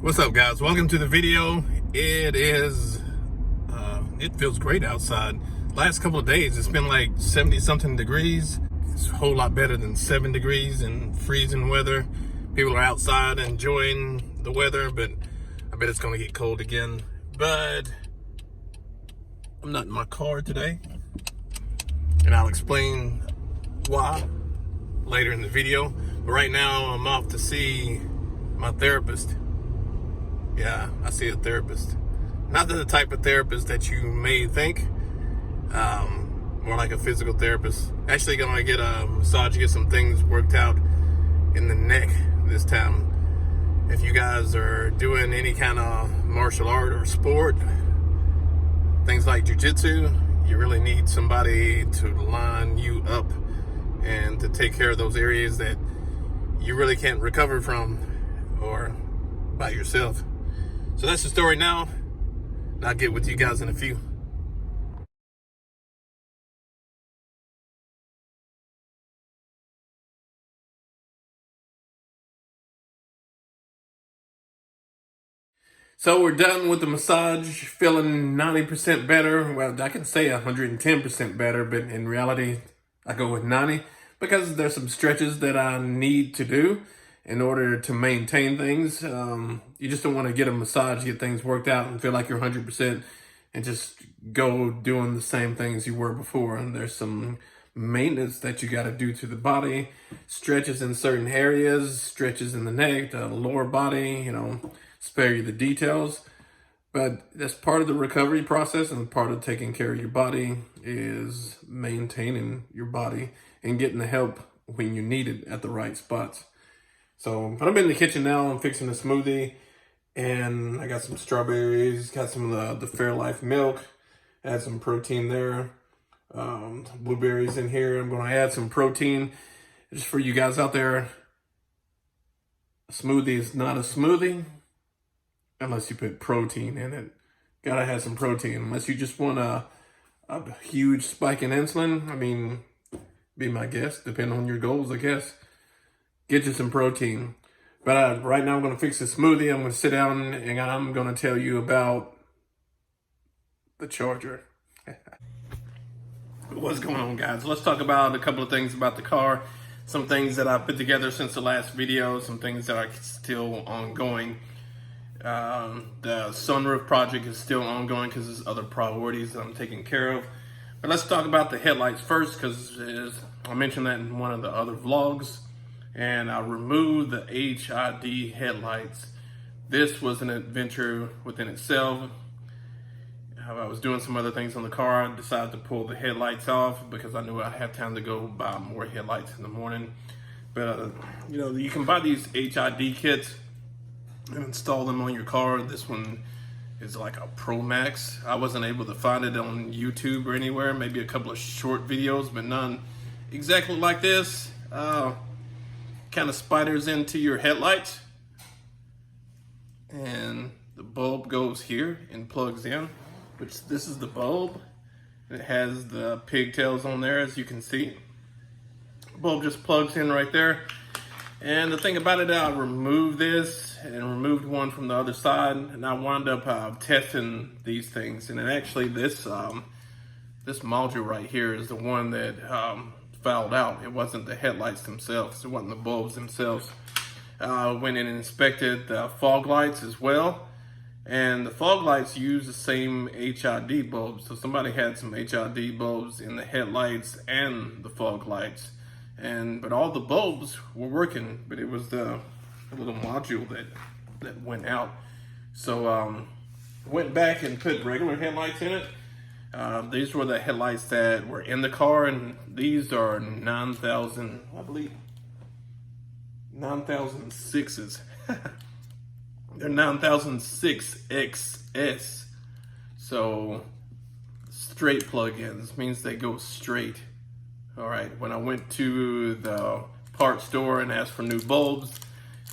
What's up, guys? Welcome to the video. It feels great outside. Last couple of days it's been like 70 something degrees. It's a whole lot better than 7 degrees and freezing weather. People are outside enjoying the weather, but I bet it's gonna get cold again. But I'm not in my car today, and I'll explain why later in the video. But right now I'm off to see my therapist. Yeah, I see a therapist. Not the type of therapist that you may think. More like a physical therapist. Actually gonna get a massage, get some things worked out in the neck this time. If you guys are doing any kind of martial art or sport, things like jiu-jitsu, you really need somebody to line you up and to take care of those areas that you really can't recover from or by yourself. So that's the story now, and I'll get with you guys in a few. So we're done with the massage, feeling 90% better. Well, I can say 110% better, but in reality, I go with 90 because there's some stretches that I need to do in order to maintain things. You just don't want to get a massage, get things worked out and feel like you're 100% and just go doing the same things you were before. And there's some maintenance that you got to do to the body, stretches in certain areas, stretches in the neck, the lower body, spare you the details. But that's part of the recovery process, and part of taking care of your body is maintaining your body and getting the help when you need it at the right spots. So, but I'm in the kitchen now. I'm fixing a smoothie, and I got some strawberries, got some of the Fairlife milk, add some protein there. Blueberries in here. I'm going to add some protein just for you guys out there. A smoothie is not a smoothie unless you put protein in it. Gotta have some protein. Unless you just want a huge spike in insulin. I mean, be my guest, depending on your goals, I guess. Get you some protein. But right now I'm going to fix a smoothie. I'm going to sit down and I'm going to tell you about the charger. What's going on, guys? Let's talk about a couple of things about the car. Some things that I put together since the last video. Some things that are still ongoing. The sunroof project is still ongoing because there's other priorities that I'm taking care of. But let's talk about the headlights first, because I mentioned that in one of the other vlogs. And I removed the HID headlights. This was an adventure within itself. I was doing some other things on the car. I decided to pull the headlights off because I knew I'd have time to go buy more headlights in the morning. But you can buy these HID kits and install them on your car. This one is like a Pro Max. I wasn't able to find it on YouTube or anywhere. Maybe a couple of short videos, but none exactly like this. Kind of spiders into your headlights, and the bulb goes here and plugs in, which this is the bulb. It has the pigtails on there, as you can see. The bulb just plugs in right there. And the thing about it, I removed this and removed one from the other side, and I wound up testing these things. And actually this module right here is the one that fouled out. It wasn't the headlights themselves. It wasn't the bulbs themselves. Went in and inspected the fog lights as well. And the fog lights use the same HID bulbs. So somebody had some HID bulbs in the headlights and the fog lights. But all the bulbs were working, but it was the little module that went out. So went back and put regular headlights in it. These were the headlights that were in the car, and these are 9,000, I believe, 9,006s. They're 9006 XS. So straight plug-ins means they go straight. All right, when I went to the parts store and asked for new bulbs,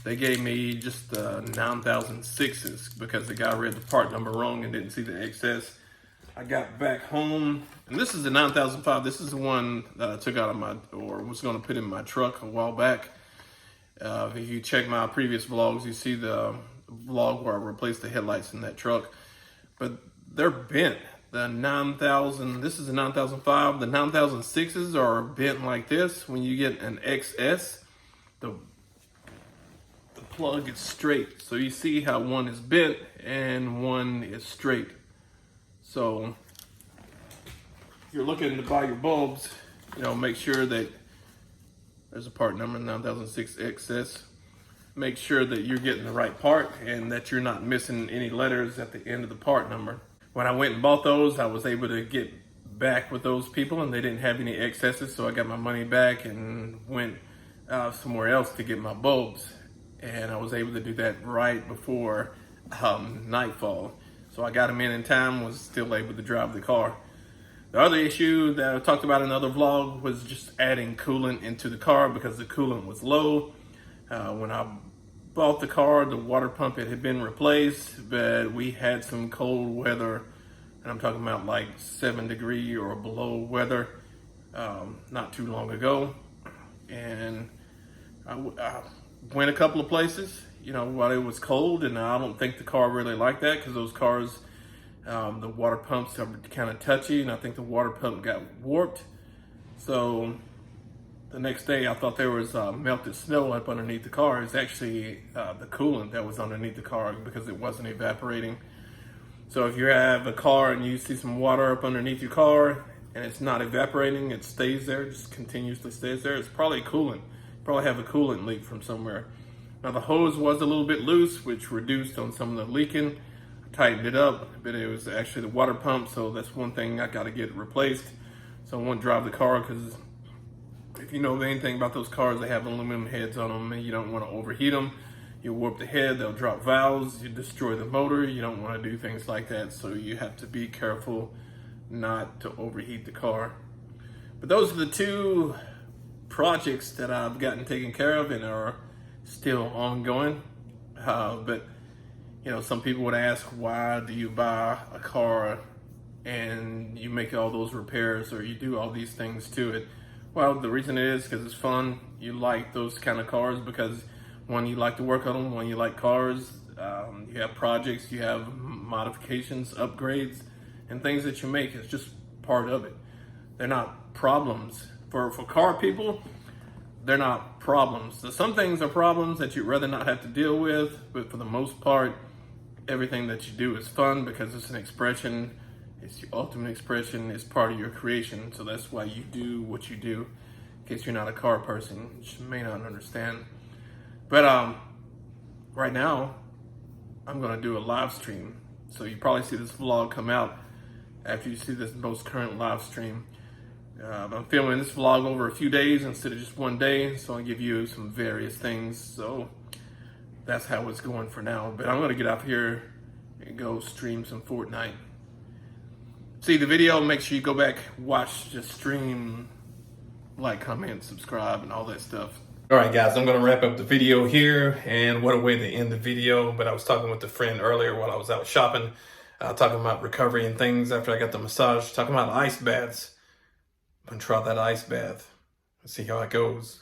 they gave me just the 9006s because the guy read the part number wrong and didn't see the XS. I got back home, and this is the 9005. This is the one that I took out of was going to put in my truck a while back. If you check my previous vlogs, you see the vlog where I replaced the headlights in that truck, but they're bent. The 9000, this is a 9005, the 9006s are bent like this. When you get an XS, the plug is straight. So you see how one is bent and one is straight. So if you're looking to buy your bulbs, make sure that there's a part number 9006 XS. Make sure that you're getting the right part and that you're not missing any letters at the end of the part number. When I went and bought those, I was able to get back with those people and they didn't have any excesses, so I got my money back and went somewhere else to get my bulbs. And I was able to do that right before nightfall. So I got them in time, was still able to drive the car. The other issue that I talked about in another vlog was just adding coolant into the car because the coolant was low. When I bought the car, the water pump had been replaced, but we had some cold weather, and I'm talking about like 7-degree or below weather not too long ago. And I went a couple of places, while it was cold, and I don't think the car really liked that because those cars, the water pumps are kind of touchy, and I think the water pump got warped. So the next day I thought there was melted snow up underneath the car. It's actually the coolant that was underneath the car because it wasn't evaporating. So if you have a car and you see some water up underneath your car and it's not evaporating, it stays there, just continuously stays there, it's probably coolant. You probably have a coolant leak from somewhere. Now the hose was a little bit loose, which reduced on some of the leaking. I tightened it up, but it was actually the water pump, so that's one thing I gotta get replaced. So I won't drive the car because if you know anything about those cars, they have aluminum heads on them and you don't want to overheat them. You warp the head, they'll drop valves, you destroy the motor. You don't want to do things like that, so you have to be careful not to overheat the car. But those are the two projects that I've gotten taken care of and are still ongoing. But some people would ask, why do you buy a car and you make all those repairs or you do all these things to it? Well, the reason is because it's fun. You like those kind of cars because one, you like to work on them. One, you like cars. You have projects, you have modifications, upgrades, and things that you make. It's just part of it. They're not problems. For car people, they're not problems. So some things are problems that you'd rather not have to deal with, but for the most part, everything that you do is fun because it's an expression. It's your ultimate expression. It's part of your creation. So that's why you do what you do. In case you're not a car person, you may not understand. But right now, I'm gonna do a live stream. So you probably see this vlog come out after you see this most current live stream. I'm filming this vlog over a few days instead of just one day. So I'll give you some various things. So that's how it's going for now. But I'm gonna get out here and go stream some Fortnite. See the video, make sure you go back, watch the stream, like, comment, subscribe, and all that stuff. All right, guys, I'm gonna wrap up the video here, and what a way to end the video. But I was talking with a friend earlier while I was out shopping, talking about recovery and things after I got the massage, talking about ice baths. I'm gonna try that ice bath and see how it goes.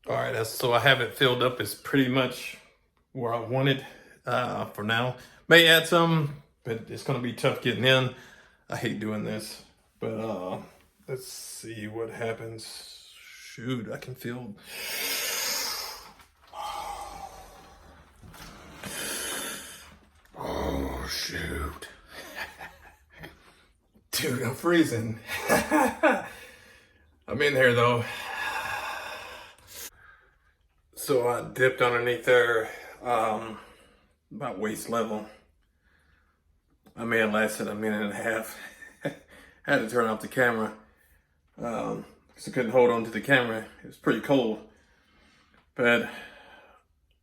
All right, so I have it filled up. It's pretty much where I want it for now. May add some, but it's gonna be tough getting in. I hate doing this, but let's see what happens. Shoot, I can feel. Oh, shoot. Dude, I'm freezing. I'm in here though. So I dipped underneath there, about waist level. I may have lasted a minute and a half. Had to turn off the camera because I couldn't hold on to the camera. It was pretty cold. But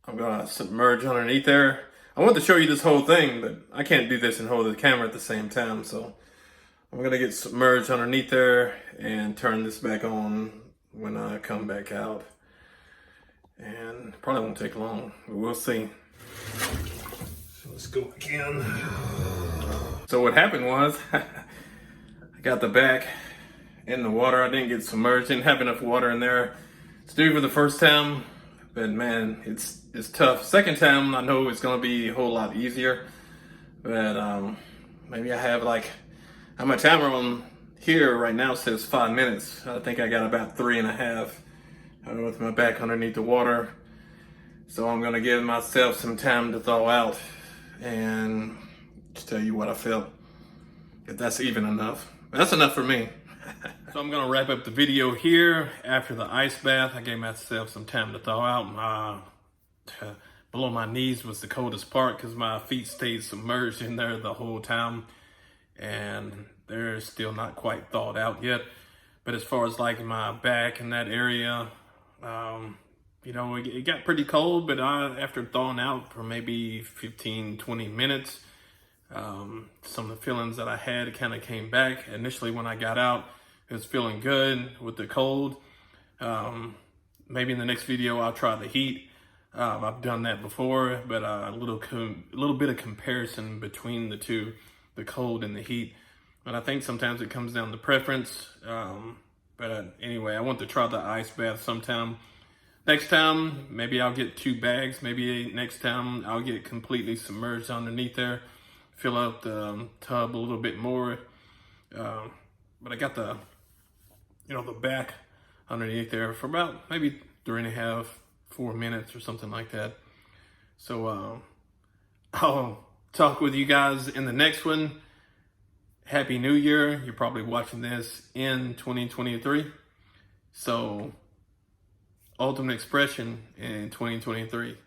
I'm gonna submerge underneath there. I want to show you this whole thing, but I can't do this and hold the camera at the same time. So I'm gonna get submerged underneath there and turn this back on when I come back out. And probably won't take long, but we'll see. So let's go again. So what happened was, I got the back in the water. I didn't get submerged, didn't have enough water in there to do for the first time. But man, it's tough. Second time, I know it's gonna be a whole lot easier. But maybe I have my timer on here right now says 5 minutes. I think I got about 3.5 with my back underneath the water. So I'm gonna give myself some time to thaw out and just tell you what I felt. If that's even enough. But that's enough for me. So I'm gonna wrap up the video here. After the ice bath, I gave myself some time to thaw out. Below my knees was the coldest part because my feet stayed submerged in there the whole time. And they're still not quite thawed out yet. But as far as like my back and that area, you know, it got pretty cold, but after thawing out for maybe 15-20 minutes, some of the feelings that I had kind of came back. Initially when I got out, it was feeling good with the cold. Maybe in the next video I'll try the heat. I've done that before, but a little bit of comparison between the two, the cold and the heat. And I think sometimes it comes down to preference. But anyway, I want to try the ice bath sometime. Next time, maybe I'll get 2 bags. Maybe next time I'll get completely submerged underneath there. Fill out the tub a little bit more. But I got the back underneath there for about maybe 3.5-4 minutes or something like that. So I'll talk with you guys in the next one. Happy New Year. You're probably watching this in 2023. So ultimate expression in 2023.